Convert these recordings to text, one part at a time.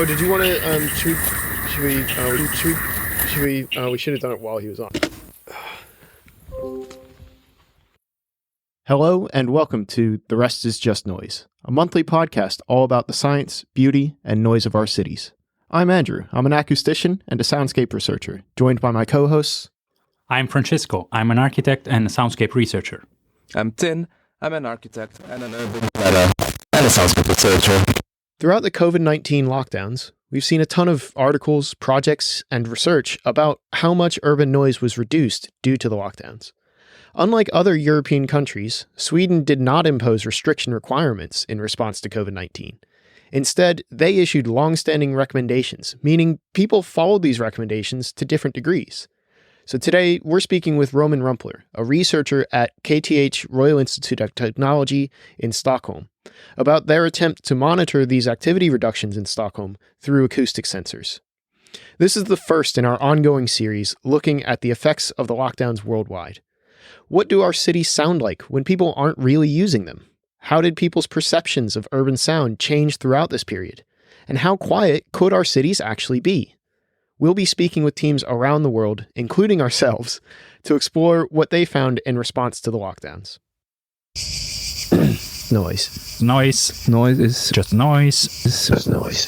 Oh, did you want to we should have done it while he was on. Hello and welcome to The Rest is Just Noise, a monthly podcast all about the science, beauty, and noise of our cities. I'm Andrew. I'm an acoustician and a soundscape researcher, joined by my co-hosts. I'm Francisco. I'm an architect and a soundscape researcher. I'm Tin. I'm an architect and an urban planner and a soundscape researcher. Throughout the COVID-19 lockdowns, we've seen a ton of articles, projects, and research about how much urban noise was reduced due to the lockdowns. Unlike other European countries, Sweden did not impose restriction requirements in response to COVID-19. Instead, they issued long-standing recommendations, meaning people followed these recommendations to different degrees. So today, we're speaking with Roman Rumpler, a researcher at KTH Royal Institute of Technology in Stockholm, about their attempt to monitor these activity reductions in Stockholm through acoustic sensors. This is the first in our ongoing series looking at the effects of the lockdowns worldwide. What do our cities sound like when people aren't really using them? How did people's perceptions of urban sound change throughout this period? And how quiet could our cities actually be? We'll be speaking with teams around the world, including ourselves, to explore what they found in response to the lockdowns. Noise. Noise. Noise is Just noise. It's just noise.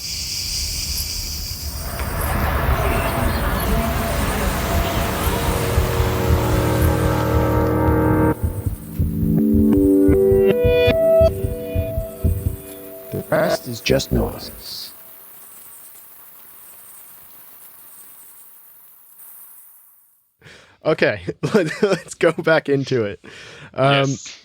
The rest is just noise. Okay, let's go back into it. Yes.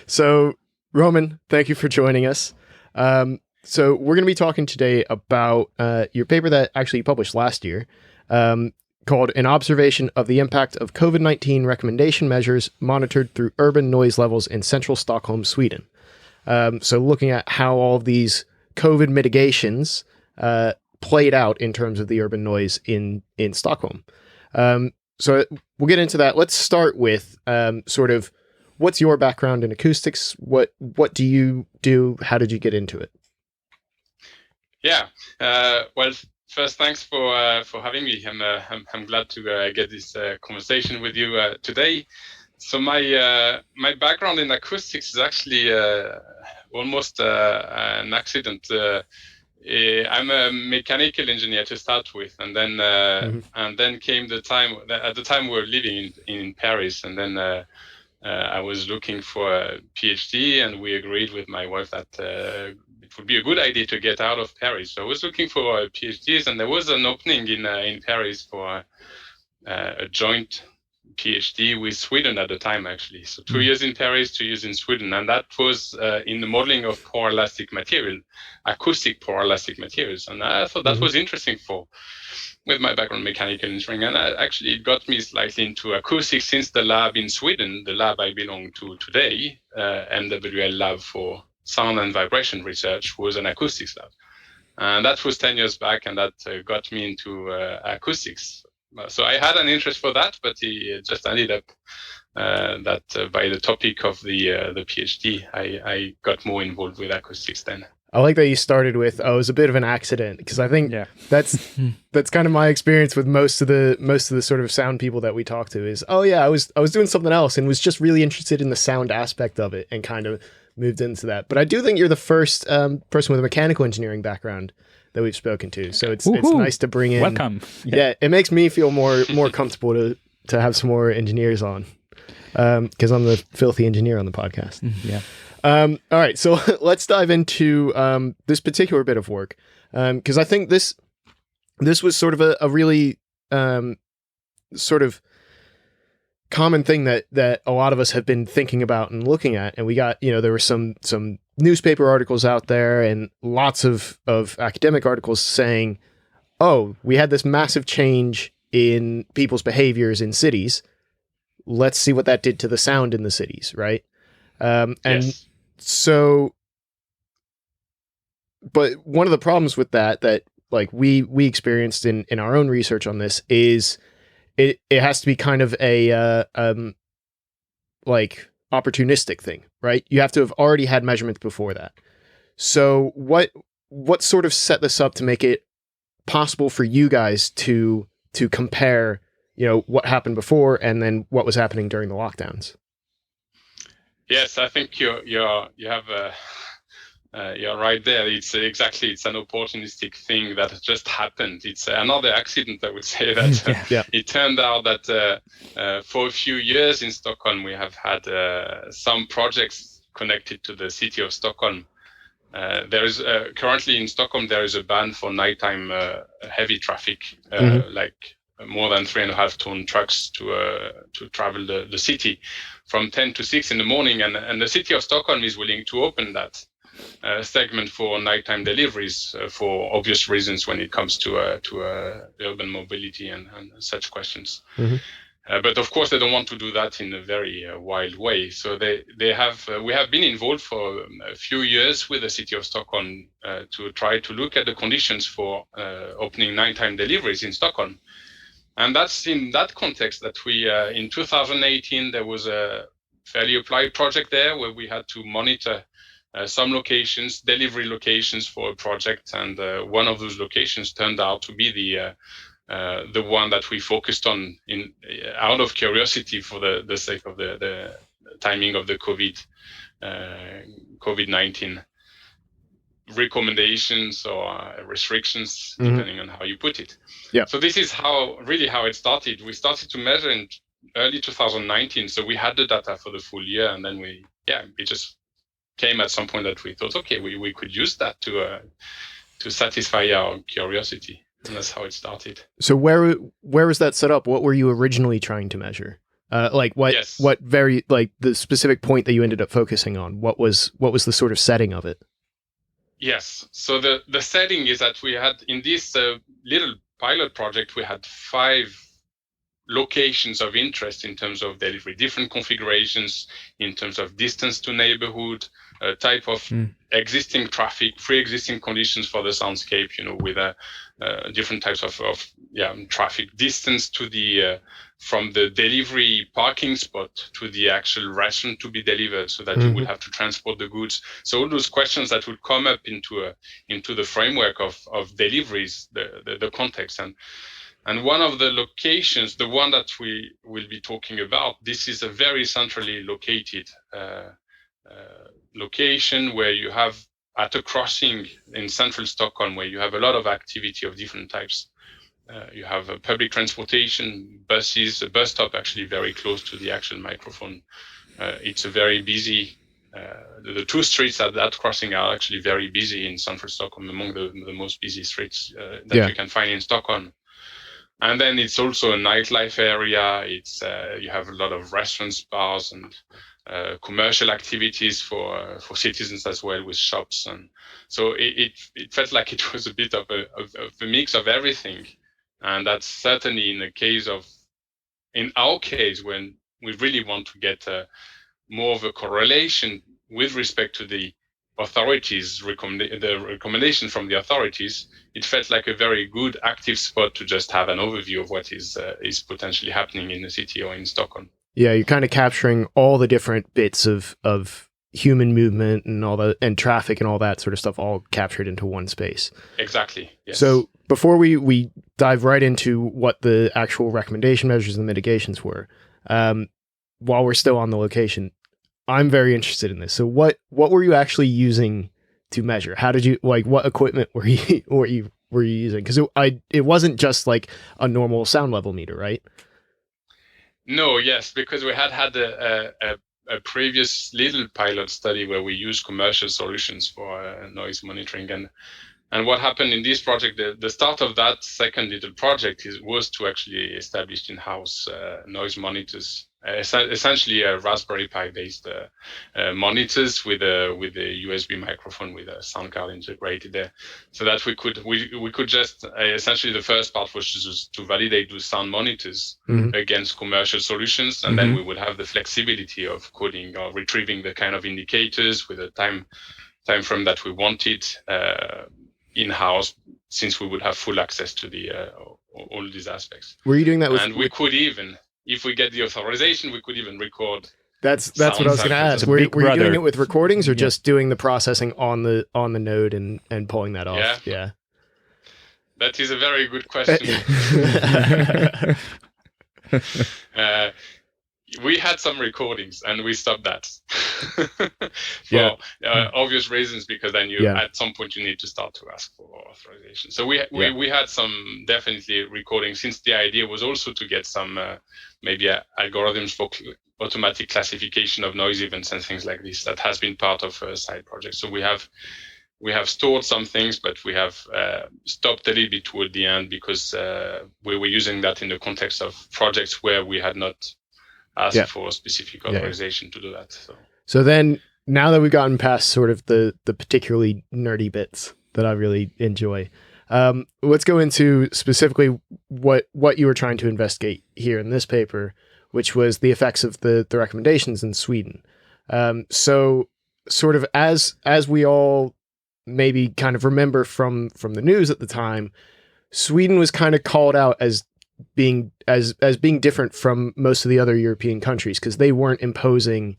So, Roman, thank you for joining us. So we're going to be talking today about your paper that actually you published last year, called An Observation of the Impact of COVID-19 Recommendation Measures Monitored Through Urban Noise Levels in Central Stockholm, Sweden. So looking at how all of these COVID mitigations played out in terms of the urban noise in Stockholm. So we'll get into that. Let's start with sort of what's your background in acoustics? What do you do? How did you get into it? Yeah. Well, first, thanks for having me. I'm glad to get this conversation with you today. So my background in acoustics is actually almost an accident. I'm a mechanical engineer to start with, and then came the time. At the time, we were living in Paris, and then I was looking for a PhD, and we agreed with my wife that it would be a good idea to get out of Paris. So I was looking for PhDs, and there was an opening in Paris for a joint PhD with Sweden at the time, actually. So 2 years in Paris, 2 years in Sweden. And that was in the modeling of power elastic material, acoustic power elastic materials. And I thought that was interesting with my background in mechanical engineering. And actually it got me slightly into acoustics since the lab in Sweden, the lab I belong to today, MWL Lab for Sound and Vibration Research, was an acoustics lab. And that was 10 years back, and that got me into acoustics. So I had an interest for that, but it just ended up that by the topic of the PhD, I got more involved with acoustics then. I like that you started with, it was a bit of an accident, because I think that's kind of my experience with most of the sort of sound people that we talk to is, I was doing something else and was just really interested in the sound aspect of it and kind of moved into that. But I do think you're the first person with a mechanical engineering background that we've spoken to. So it's nice to bring in. Welcome. Yeah, it makes me feel more comfortable to have some more engineers on, because I'm the filthy engineer on the podcast. Yeah. All right, so let's dive into this particular bit of work, because I think this was sort of a really sort of common thing that a lot of us have been thinking about and looking at, and we got, there were some newspaper articles out there and lots of academic articles saying, we had this massive change in people's behaviors in cities. Let's see what that did to the sound in the cities, right? And so, but one of the problems with that like we experienced in our own research on this is it has to be kind of a like opportunistic thing, right? You have to have already had measurements before that. So what what sort of set this up to make it possible for you guys to compare, what happened before and then what was happening during the lockdowns? Yes, I think you're right there. It's an opportunistic thing that just happened. It's another accident, I would say, that it turned out that for a few years in Stockholm, we have had some projects connected to the city of Stockholm. There is currently in Stockholm, there is a ban for nighttime heavy traffic, like more than 3.5 ton trucks to travel the city from 10 to 6 in the morning. And the city of Stockholm is willing to open that segment for nighttime deliveries for obvious reasons when it comes to urban mobility and such questions. But of course, they don't want to do that in a very wild way. So we have been involved for a few years with the city of Stockholm to try to look at the conditions for opening nighttime deliveries in Stockholm. And that's in that context that we, in 2018, there was a fairly applied project there where we had to monitor some locations, delivery locations for a project. And one of those locations turned out to be the one that we focused on out of curiosity for the sake of the timing of the COVID-19 recommendations or restrictions, depending on how you put it. Yeah. So this is how it started. We started to measure in early 2019. So we had the data for the full year, and then it just came at some point that we thought, okay, we could use that to satisfy our curiosity. And that's how it started. So where was that set up? What were you originally trying to measure? What very, like, the specific point that you ended up focusing on? What was the sort of setting of it? Yes. So the setting is that we had in this little pilot project, we had 5 locations of interest in terms of delivery, different configurations in terms of distance to neighborhood, type of existing traffic, pre-existing conditions for the soundscape, with different types of traffic, distance to the from the delivery parking spot to the actual restaurant to be delivered, so that you would have to transport the goods. So all those questions that would come up into the framework of deliveries, the context. And one of the locations, the one that we will be talking about, this is a very centrally located location where you have at a crossing in central Stockholm where you have a lot of activity of different types. You have public transportation, buses, a bus stop actually very close to the actual microphone. It's a very busy, the 2 streets at that crossing are actually very busy in central Stockholm, among the most busy streets that you can find in Stockholm. And then it's also a nightlife area. It's you have a lot of restaurants, bars, and commercial activities for citizens as well, with shops. And so it felt like it was a bit of a mix of everything. And that's certainly in our case, when we really want to get more of a correlation with respect to the authorities, the recommendation from the authorities, it felt like a very good active spot to just have an overview of what is potentially happening in the city or in Stockholm. Yeah, you're kind of capturing all the different bits of human movement and traffic and all that sort of stuff, all captured into one space. Exactly. Yes. So before we dive right into what the actual recommendation measures and mitigations were, while we're still on the location, I'm very interested in this. So what were you actually using to measure? How did you, what equipment were you using? Because it wasn't just like a normal sound level meter, right? No, yes, because we had a previous little pilot study where we used commercial solutions for noise monitoring. And what happened in this project, the start of that second little project was to actually establish in-house noise monitors, essentially a Raspberry Pi based monitors with a USB microphone with a sound card integrated there, so that we could just essentially the first part was just to validate those sound monitors against commercial solutions, and then we would have the flexibility of coding or retrieving the kind of indicators with a time frame that we wanted in-house, since we would have full access to the all these aspects. Were you doing that with? And we could even, if we get the authorization, we could even record That's what I was going to ask. Were you doing it with recordings or just doing the processing on the node and pulling that off? Yeah. That is a very good question. We had some recordings and we stopped that for obvious reasons, because then at some point you need to start to ask for authorization. So we had some definitely recordings, since the idea was also to get some maybe algorithms for automatic classification of noise events and things like this. That has been part of a side project. So we have stored some things, but we have stopped a little bit toward the end, because we were using that in the context of projects where we had not asked for specific authorization to do that. So then, now that we've gotten past sort of the particularly nerdy bits that I really enjoy, let's go into specifically what you were trying to investigate here in this paper, which was the effects of the recommendations in Sweden. So sort of as we all maybe kind of remember from the news at the time, Sweden was kind of called out as being different from most of the other European countries, because they weren't imposing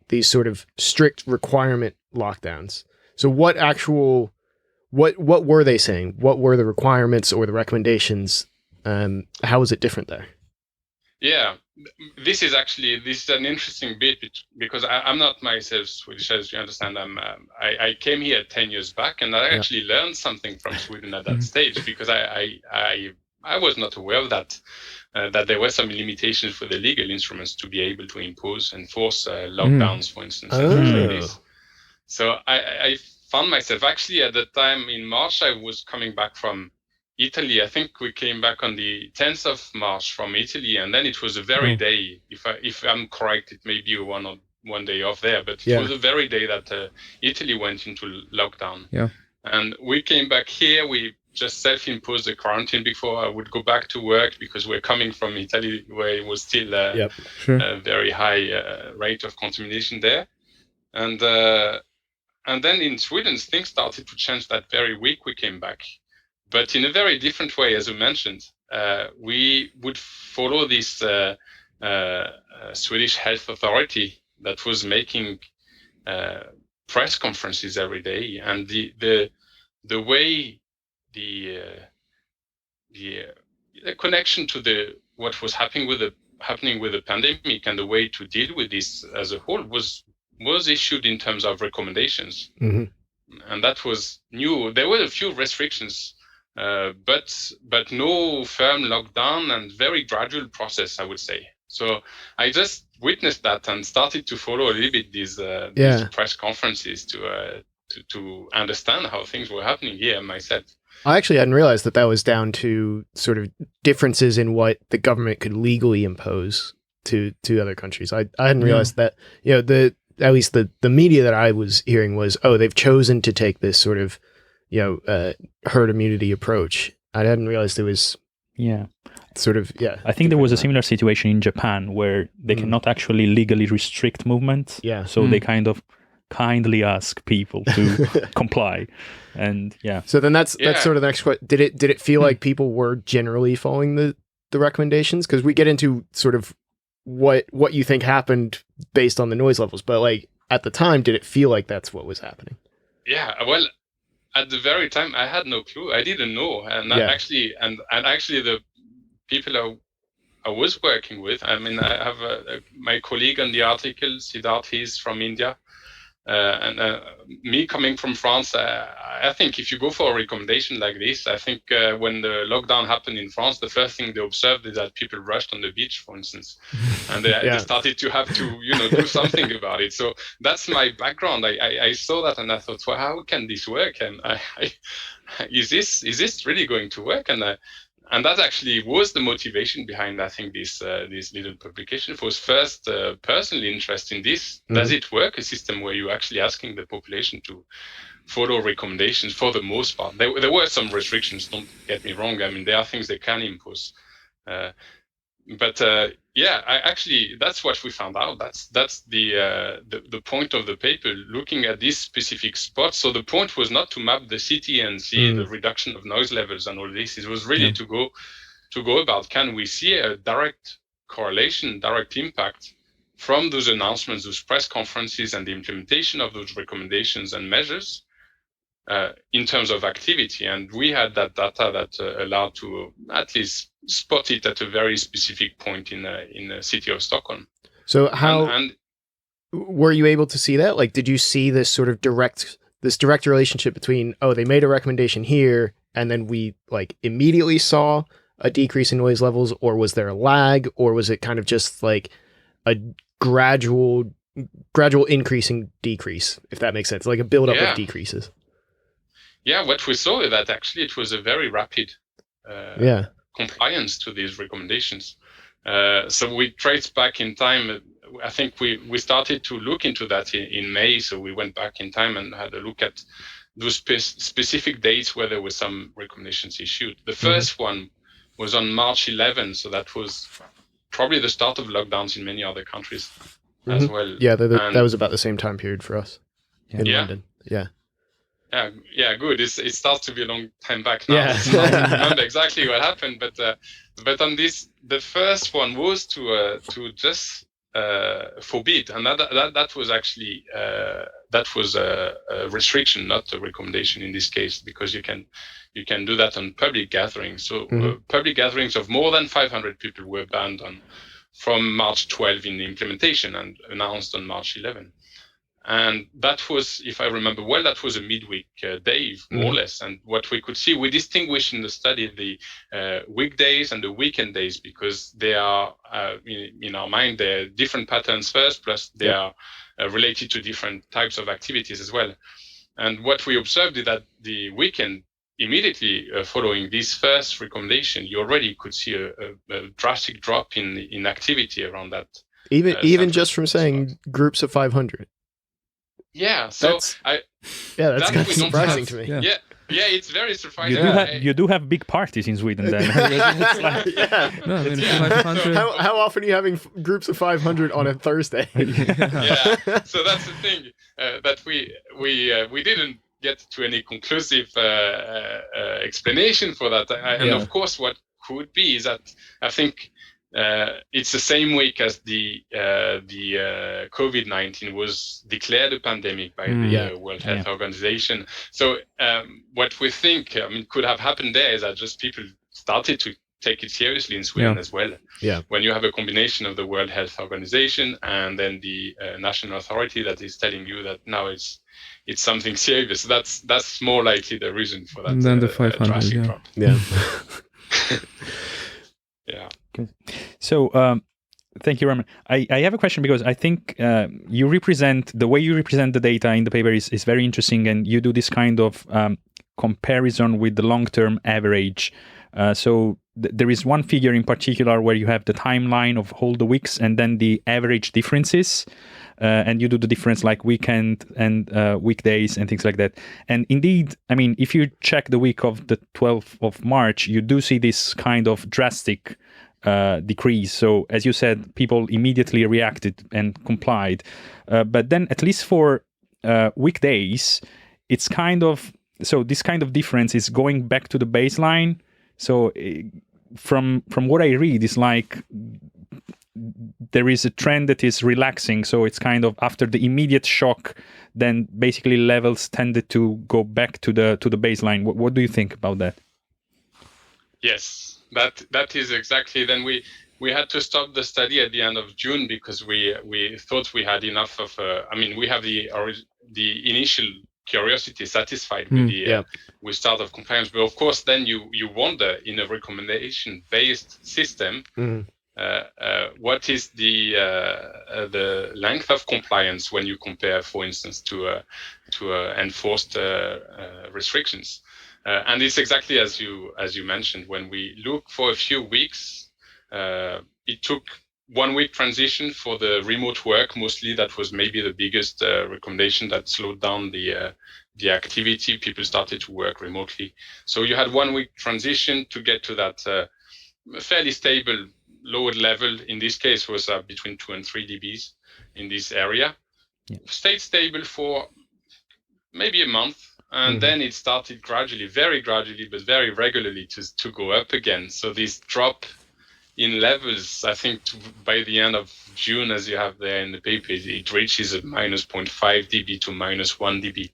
these sort of strict requirement lockdowns. So what were they saying? What were the requirements or the recommendations? How was it different there? Yeah, this is an interesting bit, because I'm not myself Swedish, as you understand. I came here 10 years back, and I actually learned something from Sweden at that stage, because I was not aware of that there were some limitations for the legal instruments to be able to enforce lockdowns, for instance. And things like this. So I found myself actually at the time in March. I was coming back from Italy. I think we came back on the 10th of March from Italy, and then it was the very day, if I'm correct, it may be one day off there, but it was the very day that Italy went into lockdown. Yeah. And we came back here. We just self-imposed the quarantine before I would go back to work, because we're coming from Italy, where it was still a very high rate of contamination there. And then in Sweden, things started to change that very week we came back. But in a very different way, as you mentioned. We would follow this Swedish health authority that was making press conferences every day, and the way the connection to what was happening with the pandemic and the way to deal with this as a whole was issued in terms of recommendations, and that was new. There were a few restrictions. But no firm lockdown, and very gradual process, I would say. So I just witnessed that and started to follow a little bit these press conferences to understand how things were happening here myself. I actually hadn't realized that was down to sort of differences in what the government could legally impose to other countries. I hadn't realized that, at least the media that I was hearing was, they've chosen to take this sort of herd immunity approach. I hadn't realized it was sort of I think there was a similar situation in Japan, where they cannot actually legally restrict movement. So they kind of kindly ask people to comply, and So then that's sort of the next question. Did it feel like people were generally following the recommendations? Because we get into sort of what you think happened based on the noise levels, but like at the time, did it feel like that's what was happening? Yeah, well, at the very time, I had no clue. I didn't know, and actually the people I was working with. I mean, I have my colleague on the article, Siddharth. He's from India, and me coming from France. I think if you go for a recommendation like this, I think when the lockdown happened in France, the first thing they observed is that people rushed on the beach, for instance, and they started to have to do something about it. So that's my background. I saw that and I thought, well, how can this work? And is this really going to work? And that actually was the motivation behind, I think, this little publication. Was first personally interest in this. Does it work, a system where you're actually asking the population to follow recommendations for the most part? There were some restrictions, don't get me wrong. I mean, there are things they can impose. But that's what we found out. That's the point of the paper, looking at this specific spot. So the point was not to map the city and see the reduction of noise levels and all this. It was really to go about, can we see a direct correlation, direct impact from those announcements, those press conferences, and the implementation of those recommendations and measures in terms of activity. And we had that data that allowed to at least spot it at a very specific point in the city of Stockholm. So how were you able to see that? Like, did you see this sort of direct relationship between, they made a recommendation here, and then we like immediately saw a decrease in noise levels, or was there a lag, or was it kind of just like a gradual increasing decrease, if that makes sense, like a build up of decreases? Yeah, what we saw is that actually it was a very rapid compliance to these recommendations. So we traced back in time. I think we started to look into that in May. So we went back in time and had a look at those specific dates where there were some recommendations issued. The first one was on March 11. So that was probably the start of lockdowns in many other countries as well. Yeah, that was about the same time period for us in London. Yeah. Yeah, good. It starts to be a long time back now. Yeah. So I don't remember exactly what happened, but on this, the first one was to just forbid, and that was actually that was a restriction, not a recommendation in this case, because you can do that on public gatherings. So public gatherings of more than 500 people were banned from March 12 in the implementation and announced on March 11. And that was, if I remember well, that was a midweek day, more or less. And what we could see, we distinguish in the study the weekdays and the weekend days, because they are, in our mind, they're different patterns first, plus they are related to different types of activities as well. And what we observed is that the weekend, immediately following this first recommendation, you already could see a drastic drop in activity around that. Even just from saying groups of 500. Yeah, so that's kind of surprising to me. Yeah, it's very surprising. You do have big parties in Sweden then. How often are you having groups of 500 on a Thursday? Yeah, so that's the thing that we didn't get to any conclusive explanation for that. And of course, what could be is that I think it's the same week as the COVID-19 was declared a pandemic by the World Health Organization. So what we think could have happened there is that just people started to take it seriously in Sweden as well. Yeah. When you have a combination of the World Health Organization and then the national authority that is telling you that now it's something serious, that's more likely the reason for that. Than the 500. Drop. Yeah. Yeah. Okay. So, thank you, Roman. I have a question, because I think the way you represent the data in the paper is very interesting, and you do this kind of comparison with the long-term average. So there is one figure in particular where you have the timeline of all the weeks and then the average differences, and you do the difference like weekend and weekdays and things like that. And indeed, if you check the week of the 12th of March, you do see this kind of drastic decrease. So as you said, people immediately reacted and complied. But then at least for weekdays, it's kind of, so this kind of difference is going back to the baseline. So from what I read, it's like there is a trend that is relaxing. So it's kind of after the immediate shock, then basically levels tended to go back to the baseline. What do you think about that? Yes, that is exactly. Then we had to stop the study at the end of June because we thought we had enough of. We have the initial curiosity satisfied with the with start of compliance, but of course then you wonder in a recommendation-based system what is the length of compliance when you compare, for instance, to enforced restrictions, and it's exactly as you mentioned. When we look for a few weeks, it took 1 week transition for the remote work. Mostly that was maybe the biggest recommendation that slowed down the activity. People started to work remotely. So you had 1 week transition to get to that fairly stable load level. In this case was between 2 and 3 dBs in this area. Yeah. Stayed stable for maybe a month. And then it started gradually, very gradually, but very regularly to go up again. So this drop in levels. I think by the end of June, as you have there in the paper, it reaches a minus 0.5 dB to minus 1 dB.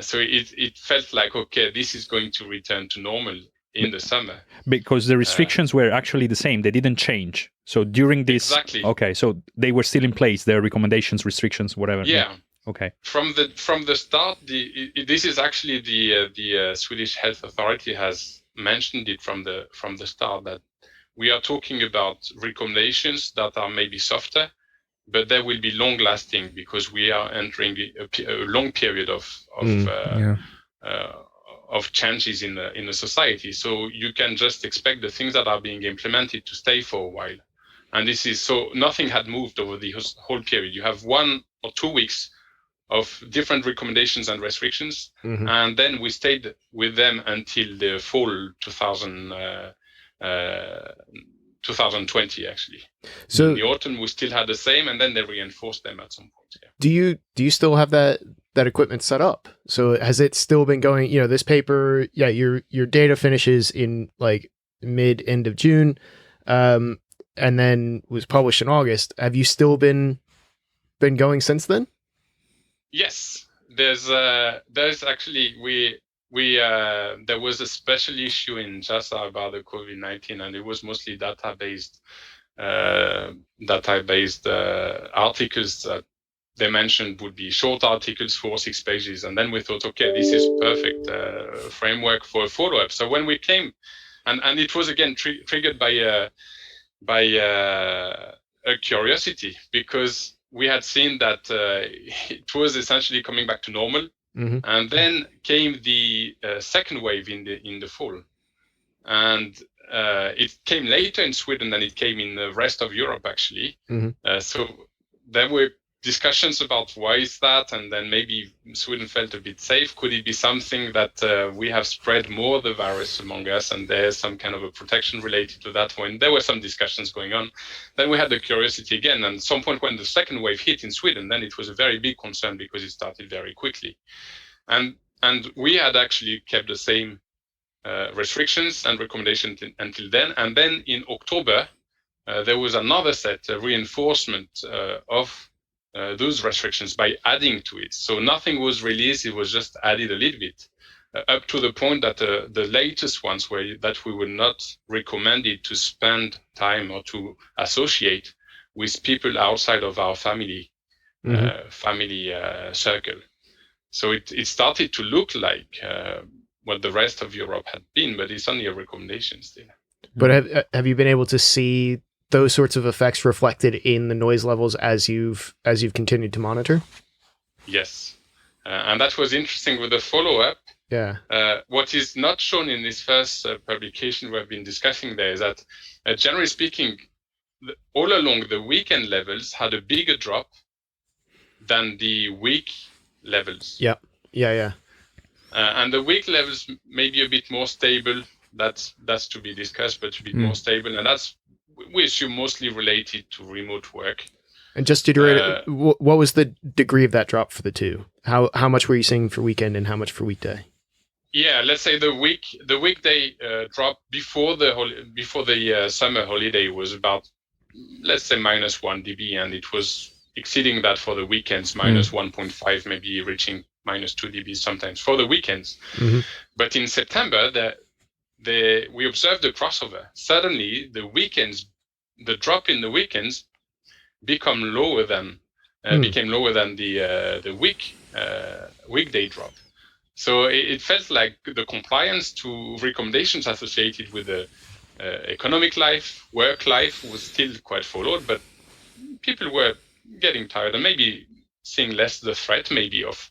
So it felt like, okay, this is going to return to normal in the summer. Because the restrictions were actually the same. They didn't change. So during this... Exactly. Okay, so they were still in place, their recommendations, restrictions, whatever. Yeah. Okay. From the start, this is actually the Swedish Health Authority has mentioned it from the start, that we are talking about recommendations that are maybe softer, but they will be long lasting, because we are entering a long period of changes in the society. So you can just expect the things that are being implemented to stay for a while. And this is so nothing had moved over the whole period. You have 1 or 2 weeks of different recommendations and restrictions, and then we stayed with them until the fall 2020 actually. So in the autumn we still had the same, and then they reinforced them at some point. Yeah. Do you still have that equipment set up? So has it still been going? You know, this paper, your data finishes in like end of June, and then was published in August. Have you still been going since then? Yes, there's actually there was a special issue in JASA about the COVID-19, and it was mostly data-based articles that they mentioned would be short articles, 4-6 pages, and then we thought, okay, this is perfect framework for a follow-up. So when we came, and it was again triggered by a curiosity, because we had seen that it was essentially coming back to normal, and then came the second wave in the fall, and it came later in Sweden than it came in the rest of Europe actually. So there were discussions about why is that, and then maybe Sweden felt a bit safe. Could it be something that we have spread more the virus among us, and there's some kind of a protection related to that one? There were some discussions going on. Then we had the curiosity again, and at some point when the second wave hit in Sweden, then it was a very big concern because it started very quickly, and we had actually kept the same restrictions and recommendations until then. And then in October there was another set, a reinforcement of those restrictions by adding to it. So nothing was released, it was just added a little bit, up to the point that the latest ones were that we were not recommended to spend time or to associate with people outside of our family circle. So it started to look like what the rest of Europe had been, but it's only a recommendation still. But have you been able to see those sorts of effects reflected in the noise levels as you've continued to monitor? Yes, and that was interesting with the follow-up. Yeah. What is not shown in this first publication we've been discussing there is that, generally speaking, all along the weekend levels had a bigger drop than the week levels. Yeah. And the week levels may be a bit more stable. That's to be discussed, but a bit more stable, and that's, we assume, mostly related to remote work. And just to iterate, what was the degree of that drop for the two? How much were you seeing for weekend and how much for weekday? Yeah, let's say the weekday drop before the summer holiday was about, let's say, minus 1 dB, and it was exceeding that for the weekends, minus 1.5, maybe reaching minus 2 dB sometimes for the weekends. But in September, we observed a crossover. Suddenly, the drop in the weekends became lower than the weekday drop. So it felt like the compliance to recommendations associated with the economic life, work life was still quite followed, but people were getting tired and maybe seeing less the threat maybe of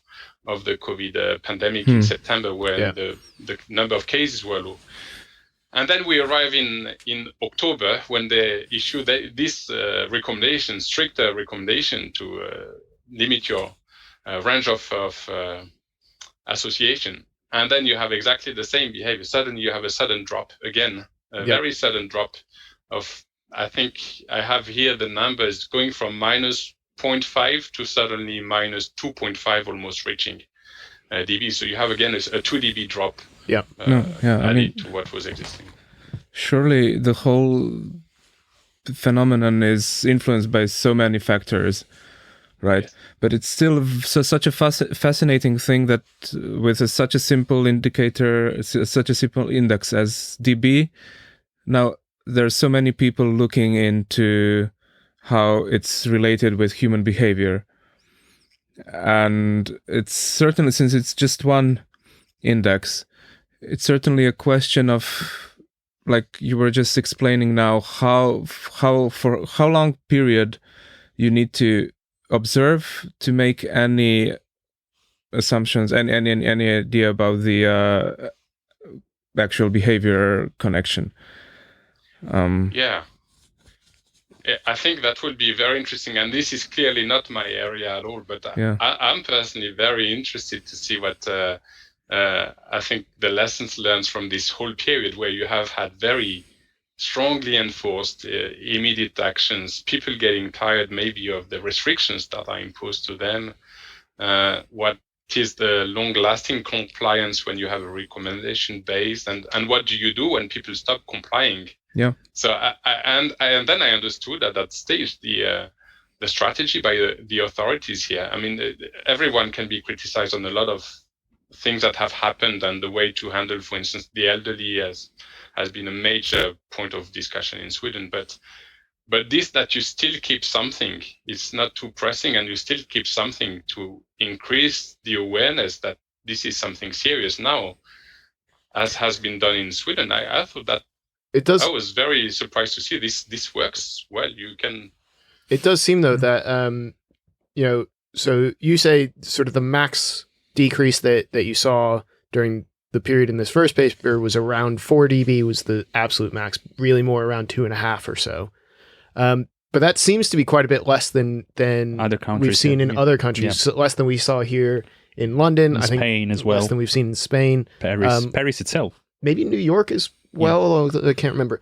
the COVID pandemic in September, where the number of cases were low. And then we arrive in October when they issue this recommendation, stricter recommendation to limit your range of association. And then you have exactly the same behavior. Suddenly you have a sudden drop again, very sudden drop of, I think I have here the numbers going from minus 0.5 to suddenly minus 2.5, almost reaching dB. So you have again a 2 dB drop added to what was existing. Surely the whole phenomenon is influenced by so many factors, right? Yes. But it's still such a fascinating thing that with such a simple indicator, such a simple index as dB, now there's so many people looking into how it's related with human behavior. And it's certainly, since it's just one index, it's certainly a question of, like you were just explaining now, how for how long period you need to observe to make any assumptions and any idea about the actual behavior connection. Yeah, I think that would be very interesting, and this is clearly not my area at all. But I'm personally very interested to see what I think the lessons learned from this whole period, where you have had very strongly enforced immediate actions, people getting tired maybe of the restrictions that are imposed to them. What is the long-lasting compliance when you have a recommendation based, and what do you do when people stop complying? Yeah. So and then I understood at that stage the strategy by the authorities here. I mean, everyone can be criticized on a lot of things that have happened, and the way to handle, for instance, the elderly has been a major point of discussion in Sweden. But this, that you still keep something, it's not too pressing, and you still keep something to increase the awareness that this is something serious now, as has been done in Sweden. I thought that it does. I was very surprised to see this works well. You can. It does seem though that so you say sort of the max decrease that you saw during the period in this first paper was around 4 dB was the absolute max, really more around 2.5 or so. But that seems to be quite a bit less than other countries we've seen in other countries. Yeah. So less than we saw here in London. In I think Spain as well. Less than we've seen in Spain. Paris itself. Maybe New York as well, although I can't remember.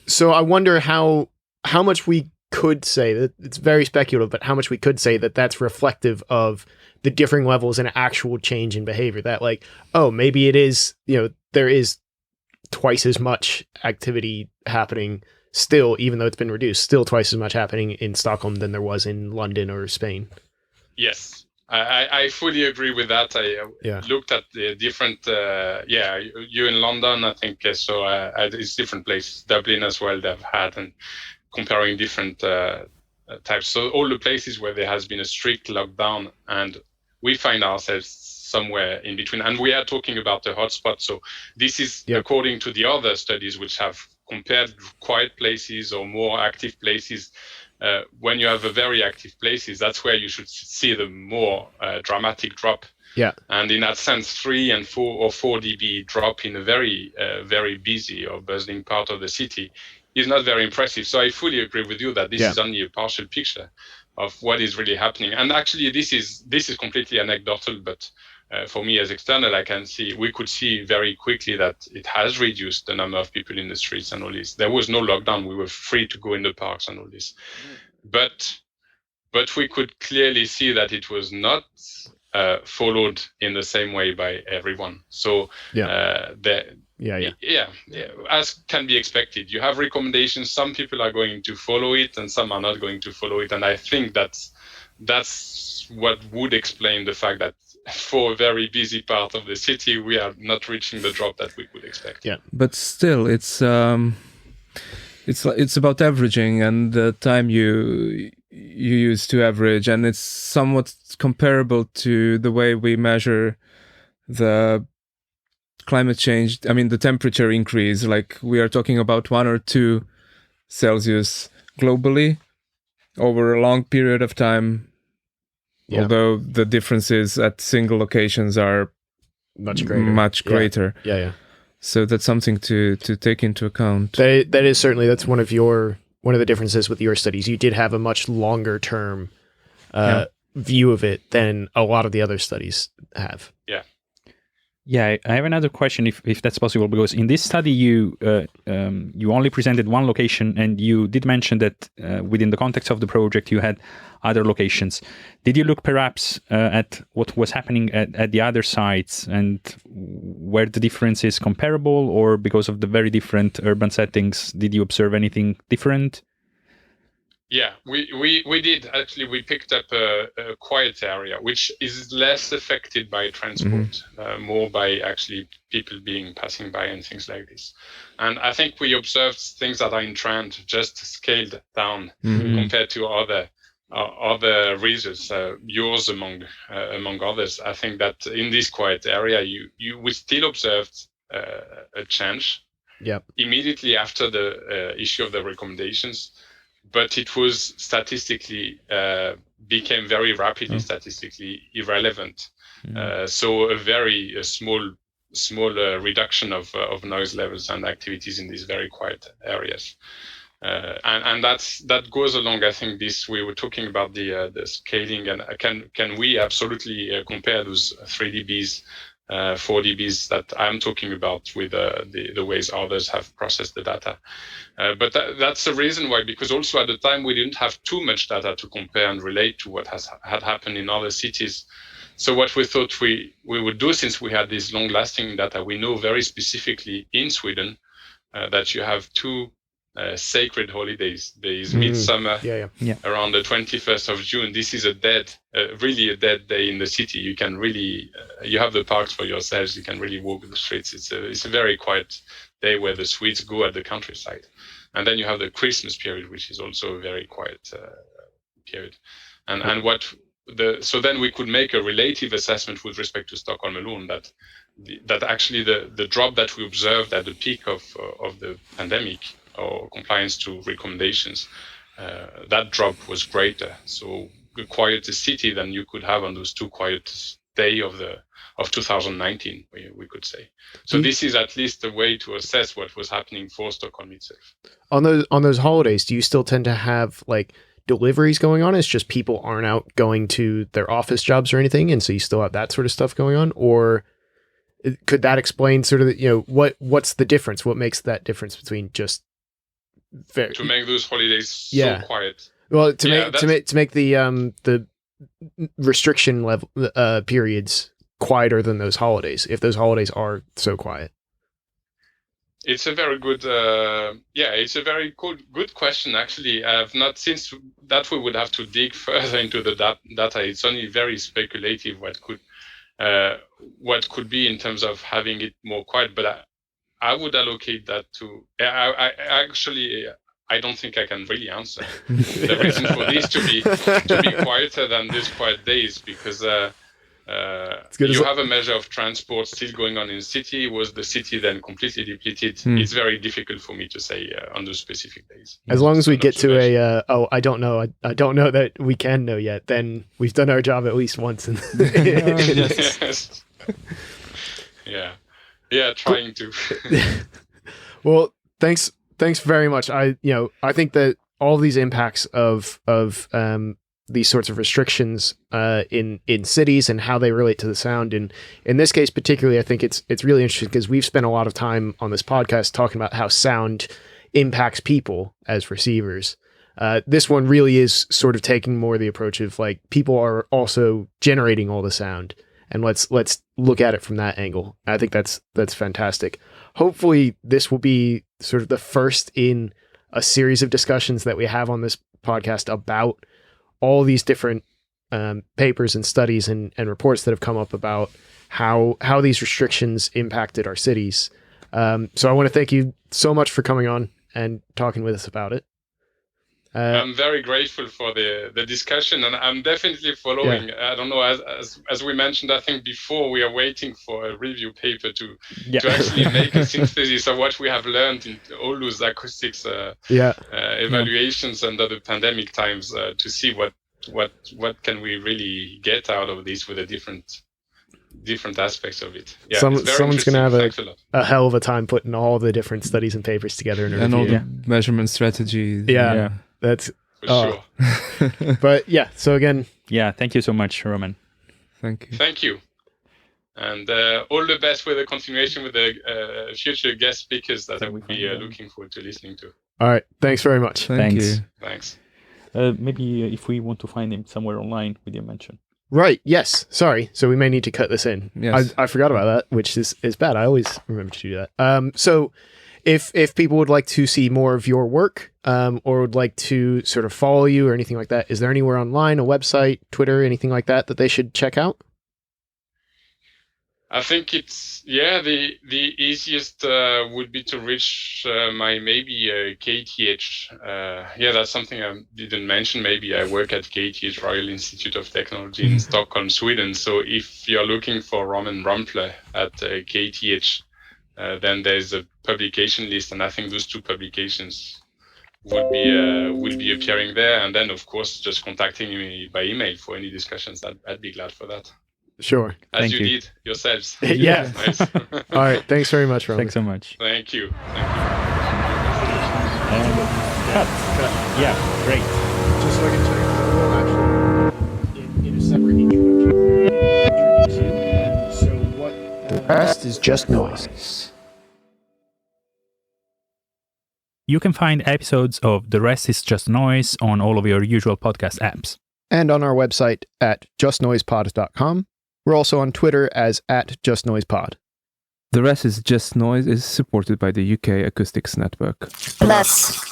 So I wonder how much we could say, that it's very speculative, but how much we could say that that's reflective of the differing levels and actual change in behavior. That like, oh, maybe it is, there is twice as much activity happening still, even though it's been reduced, still twice as much happening in Stockholm than there was in London or Spain. Yes, I fully agree with that. I looked at the different, you in London, I think, so it's different places, Dublin as well, they've had, and comparing different types. So all the places where there has been a strict lockdown, and we find ourselves somewhere in between. And we are talking about the hotspot. So this is according to the other studies which have compared quiet places or more active places. When you have a very active places, that's where you should see the more dramatic drop. Yeah. And in that sense, 3 and 4 dB drop in a very, very busy or bustling part of the city is not very impressive. So I fully agree with you that this is only a partial picture of what is really happening. And actually, this is completely anecdotal, but for me as external, we could see very quickly that it has reduced the number of people in the streets and all this. There was no lockdown. We were free to go in the parks and all this. But we could clearly see that it was not followed in the same way by everyone. So as can be expected, you have recommendations. Some people are going to follow it and some are not going to follow it. And I think that's what would explain the fact that for a very busy part of the city, we are not reaching the drop that we would expect. Yeah, but still, it's about averaging and the time you use to average, and it's somewhat comparable to the way we measure the climate change. I mean, the temperature increase. Like we are talking about 1 or 2 Celsius globally over a long period of time. Yeah. Although the differences at single locations are much greater. Yeah. So that's something to take into account. That is certainly, that's one of the differences with your studies. You did have a much longer term view of it than a lot of the other studies have. Yeah, I have another question, if that's possible, because in this study you only presented one location, and you did mention that within the context of the project you had other locations. Did you look perhaps at what was happening at the other sites and where the difference is comparable, or because of the very different urban settings, did you observe anything different? Yeah, we did. Actually, we picked up a quiet area, which is less affected by transport, more by actually people passing by and things like this. And I think we observed things that are in trend, just scaled down compared to other regions, yours among others. I think that in this quiet area, we still observed a change. Yep. Immediately after the issue of the recommendations. But it was statistically became very rapidly statistically irrelevant. So a very small reduction of noise levels and activities in these very quiet areas, and that goes along. I think we were talking about the scaling, and can we absolutely compare those 3 dBs. 4 dBs that I'm talking about with the ways others have processed the data. But that's the reason why, because also at the time we didn't have too much data to compare and relate to what had happened in other cities. So what we thought we would do, since we had this long-lasting data, we know very specifically in Sweden that you have 2 sacred holidays. There is Midsummer around the 21st of June. This is really a dead day in the city. You can really, you have the parks for yourselves. You can really walk the streets. It's a very quiet day where the Swedes go at the countryside. And then you have the Christmas period, which is also a very quiet period. So then we could make a relative assessment with respect to Stockholm alone, that actually the drop that we observed at the peak of the pandemic, or compliance to recommendations, that drop was greater. So a quieter city than you could have on those 2 quiet days of 2019, we could say. So this is at least a way to assess what was happening for Stockholm itself. On those holidays, do you still tend to have like deliveries going on? It's just people aren't out going to their office jobs or anything, and so you still have that sort of stuff going on? Or could that explain sort of what's the difference? What makes that difference between just to make those holidays so quiet? Well, to make the restriction level periods quieter than those holidays, if those holidays are so quiet. It's a very good, it's a very good question. Actually, I've not, since that we would have to dig further into the data. It's only very speculative what could be in terms of having it more quiet. But I would allocate that to. I don't think I can really answer the reason for this to be quieter than these quiet days, because you have a measure of transport still going on in the city. Was the city then completely depleted? It's very difficult for me to say on those specific days. As long as we get to I don't know. I don't know that we can know yet. Then we've done our job at least once. Yes. Yeah, trying to. Well, thanks very much. I think that all these impacts of these sorts of restrictions in cities and how they relate to the sound, and in this case particularly, I think it's really interesting because we've spent a lot of time on this podcast talking about how sound impacts people as receivers. This one really is sort of taking more the approach of like people are also generating all the sound. And let's look at it from that angle. I think that's fantastic. Hopefully, this will be sort of the first in a series of discussions that we have on this podcast about all these different papers and studies and reports that have come up about how these restrictions impacted our cities. So I want to thank you so much for coming on and talking with us about it. I'm very grateful for the discussion, and I'm definitely following. Yeah. I don't know, as we mentioned, I think before, we are waiting for a review paper to actually make a synthesis of what we have learned in all those acoustics evaluations under the pandemic times, to see what can we really get out of this with the different aspects of it. Yeah, someone's going to have a hell of a time putting all the different studies and papers together in a review. All the measurement strategies. Yeah. That's for sure. But yeah, so again, thank you so much, Roman. Thank you. Thank you. And all the best with the continuation with the future guest speakers that I would be looking forward to listening to. All right. Thanks very much. Thank Thanks. you. Thanks. Maybe if we want to find him somewhere online, we didn't mention. Right. Yes. Sorry. So we may need to cut this in. Yes. I forgot about that, which is bad. I always remember to do that. So if people would like to see more of your work, or would like to sort of follow you or anything like that, is there anywhere online, a website, Twitter, anything like that they should check out? I think it's the easiest would be to reach my maybe KTH. That's something I didn't mention. Maybe I work at KTH, Royal Institute of Technology in Stockholm, Sweden. So if you're looking for Roman Rumpler at KTH, then there's a publication list, and I think those 2 publications would be appearing there. And then of course just contacting me by email for any discussions. I'd be glad for that. Sure. As Thank you you. did yourselves. Yeah. Nice. All right. Thanks very much, Roman. Thanks so much. Thank you. Cut. Yeah, great. Just so I can check, actually, in a separate introduction, so what the rest is just noise. You can find episodes of The Rest is Just Noise on all of your usual podcast apps. And on our website at justnoisepod.com. We're also on Twitter as @justnoisepod. The Rest is Just Noise is supported by the UK Acoustics Network. Bless.